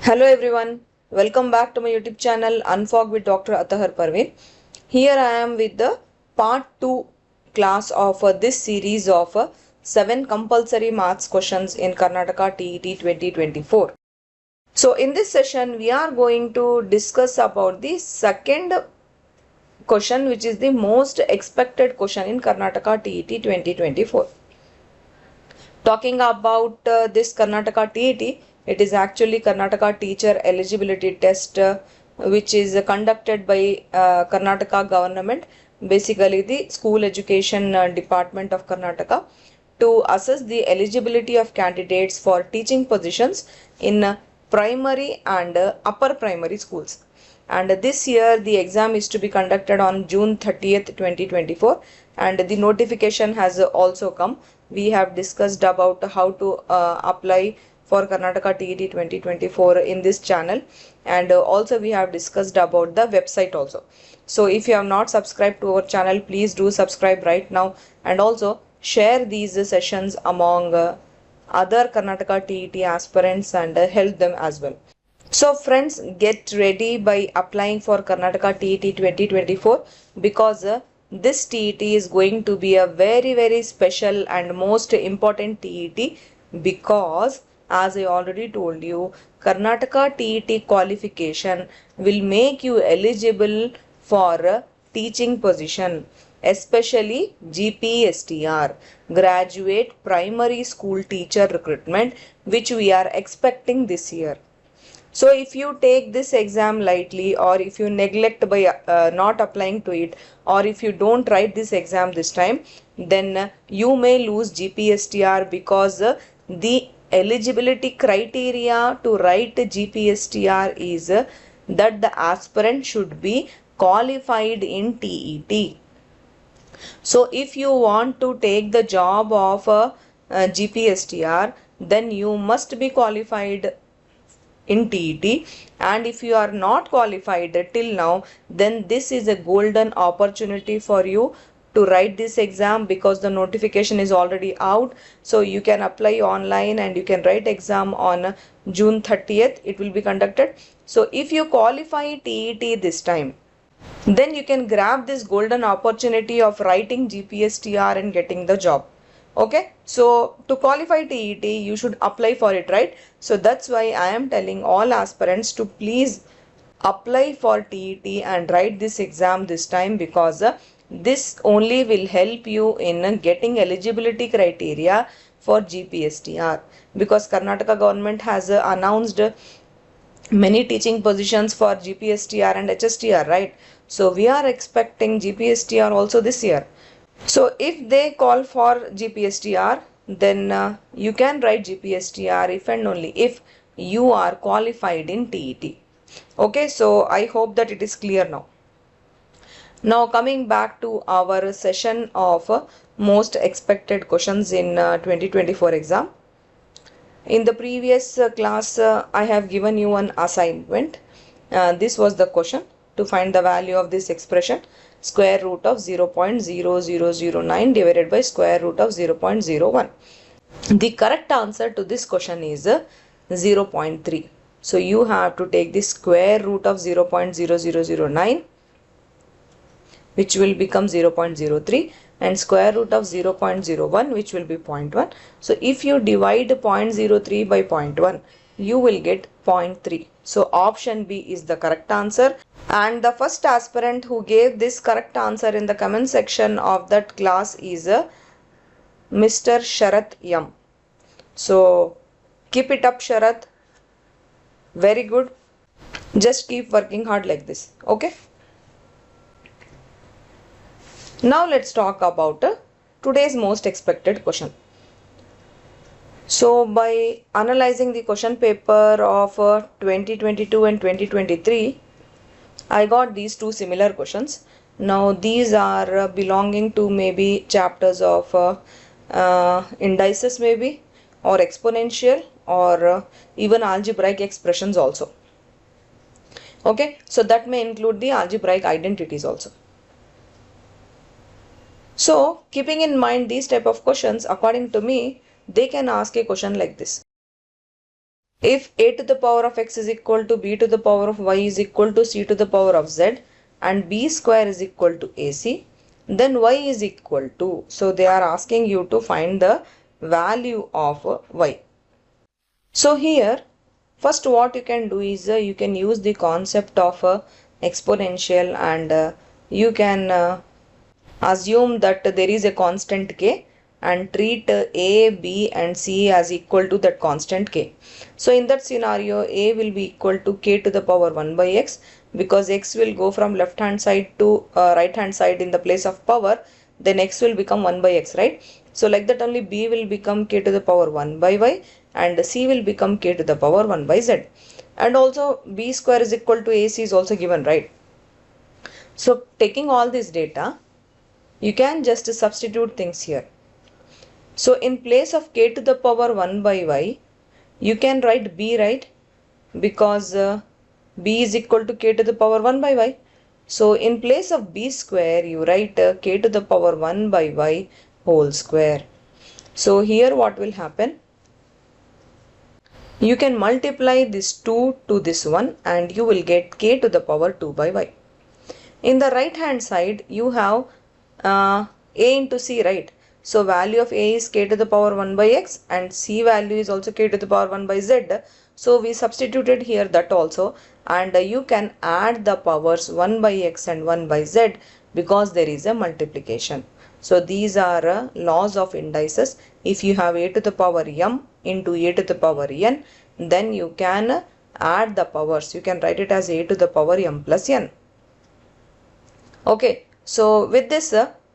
Hello everyone, welcome back to my YouTube channel Unfog with Dr. Atahar Parveen. Here I am with the part 2 class of this series of 7 compulsory maths questions in Karnataka TET 2024. So in this session we are going to discuss about the second question, which is the most expected question in Karnataka TET 2024. Talking about this Karnataka TET, it is actually Karnataka Teacher Eligibility Test, which is conducted by Karnataka government, basically the School Education Department of Karnataka, to assess the eligibility of candidates for teaching positions in primary and upper primary schools. And this year the exam is to be conducted on June 30th, 2024, and the notification has also come. We have discussed about how to apply for Karnataka TET 2024 in this channel, and also we have discussed about the website also. So if you have not subscribed to our channel, please do subscribe right now, and also share these sessions among other Karnataka TET aspirants and help them as well. So friends, get ready by applying for Karnataka TET 2024, because this TET is going to be a very special and most important TET, because as I already told you, Karnataka TET qualification will make you eligible for a teaching position, especially GPSTR, Graduate Primary School Teacher Recruitment, which we are expecting this year. So if you take this exam lightly, or if you neglect by not applying to it, or if you don't write this exam this time, then you may lose GPSTR, because the eligibility criteria to write GPSTR is that the aspirant should be qualified in TET. So if you want to take the job of GPSTR, then you must be qualified in TET, and if you are not qualified till now, then this is a golden opportunity for you to write this exam, because the notification is already out. So you can apply online and you can write exam on June 30th. It will be conducted. So if you qualify TET this time, then you can grab this golden opportunity of writing GPSTR and getting the job. Okay, so to qualify TET, you should apply for it, right? So that's why I am telling all aspirants to please apply for TET and write this exam this time, because this only will help you in getting eligibility criteria for GPSTR, because Karnataka government has announced many teaching positions for GPSTR and HSTR, right? So we are expecting GPSTR also this year. So if they call for GPSTR, then you can write GPSTR if and only if you are qualified in TET. Okay, so I hope that it is clear now. Now coming back to our session of most expected questions in 2024 exam. In the previous class, I have given you an assignment. This was the question: to find the value of this expression, square root of 0.0009 divided by square root of 0.01. The correct answer to this question is 0.3. So you have to take the square root of 0.0009, which will become 0.03, and square root of 0.01, which will be 0.1. So if you divide 0.03 by 0.1, you will get 0.3. So option B is the correct answer. And the first aspirant who gave this correct answer in the comment section of that class is Mr. Sharath M. So keep it up, Sharath. Very good. Just keep working hard like this. Okay. Now let's talk about today's most expected question. So by analyzing the question paper of 2022 and 2023, I got these two similar questions. Now these are belonging to maybe chapters of indices maybe, or exponential, or even algebraic expressions also. Okay, so that may include the algebraic identities also. So keeping in mind these type of questions, according to me, they can ask a question like this: If a to the power of x is equal to b to the power of y is equal to c to the power of z and b square is equal to ac, then y is equal to, so they are asking you to find the value of y. So here first what you can do is you can use the concept of exponential, and you can assume that there is a constant k and treat a, b and c as equal to that constant k. So in that scenario a will be equal to k to the power 1 by x, because x will go from left hand side to right hand side in the place of power, then x will become 1 by x, right? So like that only b will become k to the power 1 by y and c will become k to the power 1 by z. And also b square is equal to ac is also given, right? So taking all this data, you can just substitute things here. So in place of k to the power 1 by y, you can write b, right? Because b is equal to k to the power 1 by y. So in place of b square, you write k to the power 1 by y whole square. So here what will happen? You can multiply this 2 to this one and you will get k to the power 2 by y. In the right hand side, you have a into c, right? So value of a is k to the power 1 by x and c value is also k to the power 1 by z. So we substituted here that also, and you can add the powers 1 by x and 1 by z because there is a multiplication. So these are laws of indices. If you have a to the power m into a to the power n, then you can add the powers. You can write it as a to the power m plus n. Okay, so with this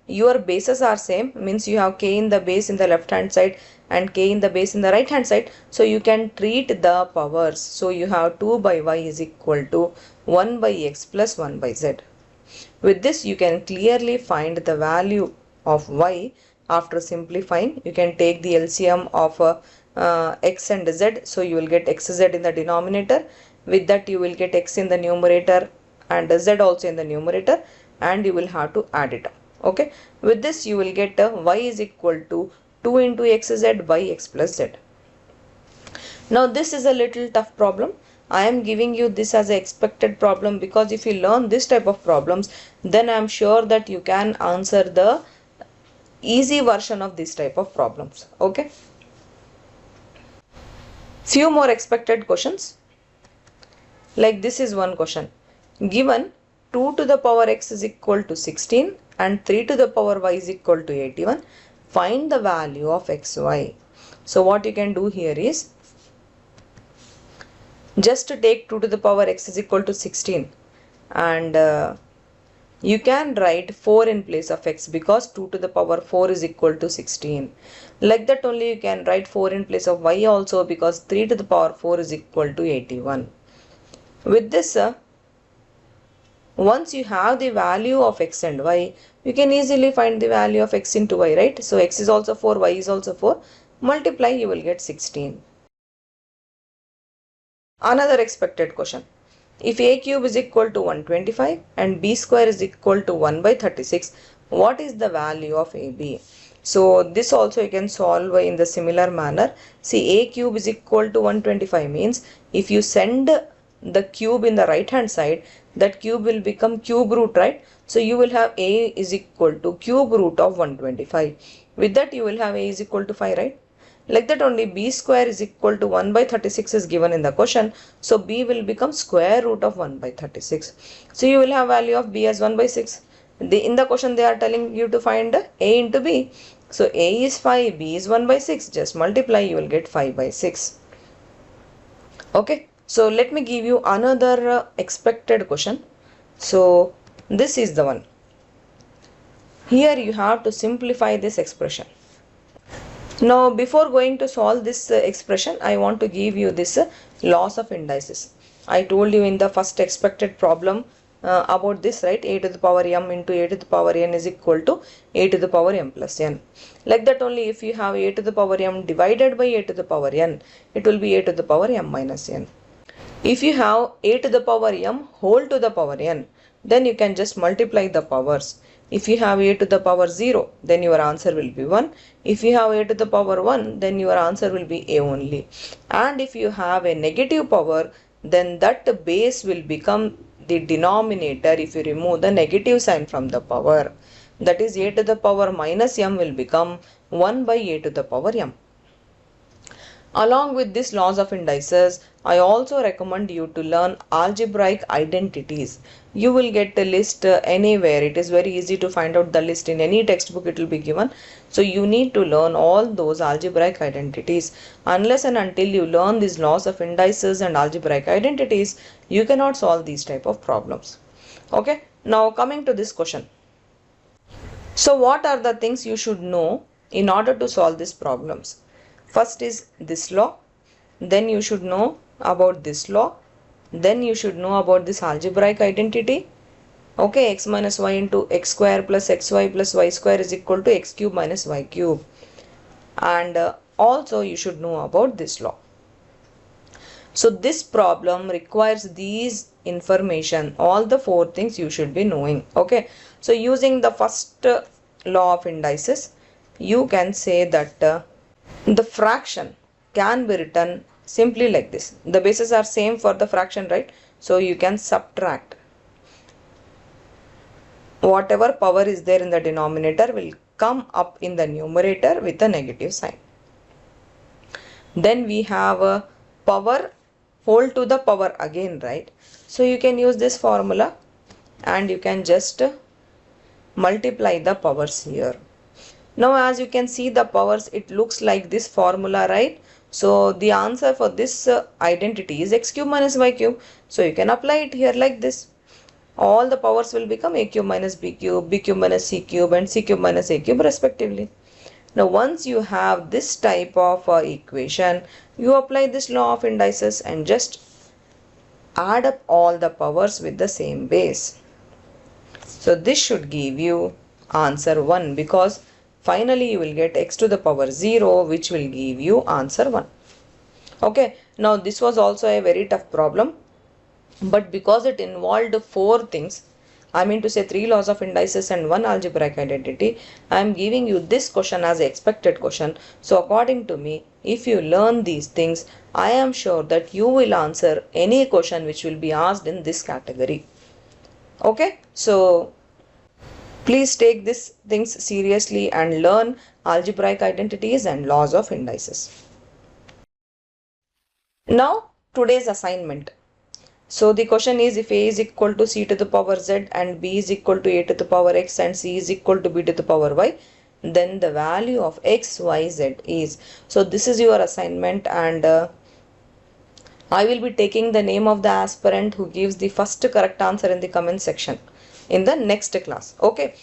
your bases are same, means you have k in the base in the left hand side and k in the base in the right hand side. So you can treat the powers. So you have 2 by y is equal to 1 by x plus 1 by z. With this you can clearly find the value of y after simplifying. You can take the LCM of x and z. So you will get xz in the denominator. With that you will get x in the numerator and z also in the numerator, and you will have to add it up. Okay, with this you will get y is equal to 2 into xz by x plus z. Now this is a little tough problem. I am giving you this as an expected problem because if you learn this type of problems, then I am sure that you can answer the easy version of this type of problems. Okay, few more expected questions. Like this is one question. Given 2 to the power x is equal to 16 and 3 to the power y is equal to 81, find the value of xy. So what you can do here is just to take 2 to the power x is equal to 16 and you can write 4 in place of x because 2 to the power 4 is equal to 16. Like that only you can write 4 in place of y also because 3 to the power 4 is equal to 81. With this, once you have the value of x and y, you can easily find the value of x into y, right? So x is also 4, y is also 4. Multiply, you will get 16. Another expected question. If a cube is equal to 125 and b square is equal to 1 by 36, what is the value of ab? So this also you can solve in the similar manner. See, a cube is equal to 125 means if you send the cube in the right hand side, that cube will become cube root, right? So you will have a is equal to cube root of 125. With that you will have a is equal to 5, right? Like that only b square is equal to 1 by 36 is given in the question. So b will become square root of 1 by 36. So you will have value of b as 1 by 6. In the question they are telling you to find a into b. So a is 5, b is 1 by 6. Just multiply, you will get 5 by 6. Okay. So let me give you another expected question. So this is the one. Here you have to simplify this expression. Now before going to solve this expression, I want to give you this loss of indices. I told you in the first expected problem about this, right? A to the power m into a to the power n is equal to a to the power m plus n. Like that only if you have a to the power m divided by a to the power n, it will be a to the power m minus n. If you have a to the power m whole to the power n, then you can just multiply the powers. If you have a to the power 0, then your answer will be 1. If you have a to the power 1, then your answer will be a only. And if you have a negative power, then that base will become the denominator if you remove the negative sign from the power. That is, a to the power minus m will become 1 by a to the power m. Along with this laws of indices, I also recommend you to learn algebraic identities. You will get a list anywhere. It is very easy to find out the list in any textbook, it will be given. So you need to learn all those algebraic identities. Unless and until you learn these laws of indices and algebraic identities, you cannot solve these type of problems. Okay, now coming to this question. So what are the things you should know in order to solve these problems? First is this law, then you should know about this law, then you should know about this algebraic identity. Okay, x minus y into x square plus xy plus y square is equal to x cube minus y cube. And also you should know about this law. So this problem requires these information, all the 4 things you should be knowing. Okay, so using the first law of indices, you can say that the fraction can be written simply like this. The bases are same for the fraction, right? So you can subtract whatever power is there in the denominator will come up in the numerator with a negative sign. Then we have a power whole to the power again, right? So you can use this formula and you can just multiply the powers here. Now as you can see the powers, it looks like this formula, right? So the answer for this identity is x cube minus y cube. So you can apply it here like this. All the powers will become a cube minus b cube minus c cube and c cube minus a cube respectively. Now once you have this type of equation, you apply this law of indices and just add up all the powers with the same base. So this should give you answer 1, because finally you will get x to the power 0, which will give you answer 1. Okay, now this was also a very tough problem, but because it involved 4 things, I mean to say 3 laws of indices and 1 algebraic identity, I am giving you this question as an expected question. So according to me, if you learn these things, I am sure that you will answer any question which will be asked in this category. Okay, so please take these things seriously and learn algebraic identities and laws of indices. Now today's assignment. So the question is, if a is equal to c to the power z and b is equal to a to the power x and c is equal to b to the power y, then the value of x, y, z is. So this is your assignment, and I will be taking the name of the aspirant who gives the first correct answer in the comment section in the next class. Okay,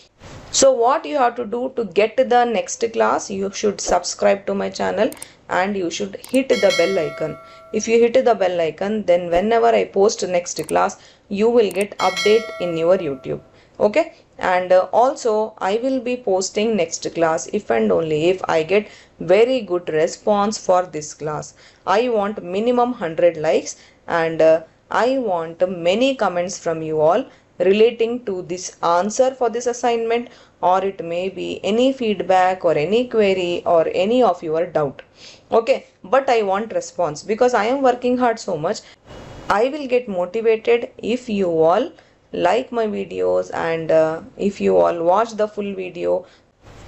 so what you have to do to get the next class, you should subscribe to my channel and you should hit the bell icon. If you hit the bell icon, then whenever I post next class, you will get update in your YouTube. Okay, and also I will be posting next class if and only if I get very good response for this class. I want minimum 100 likes and I want many comments from you all relating to this answer for this assignment, or it may be any feedback or any query or any of your doubt. Okay, but I want response because I am working hard so much. I will get motivated if you all like my videos and if you all watch the full video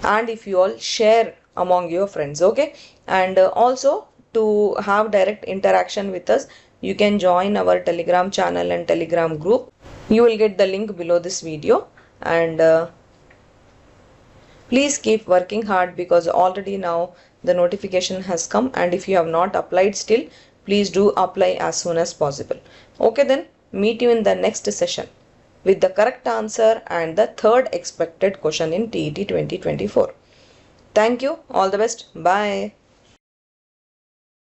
and if you all share among your friends. Okay, and also to have direct interaction with us, you can join our Telegram channel and Telegram group. You will get the link below this video, and please keep working hard because already now the notification has come, and if you have not applied still, please do apply as soon as possible. Okay, then meet you in the next session with the correct answer and the third expected question in TET 2024. Thank you. All the best. Bye.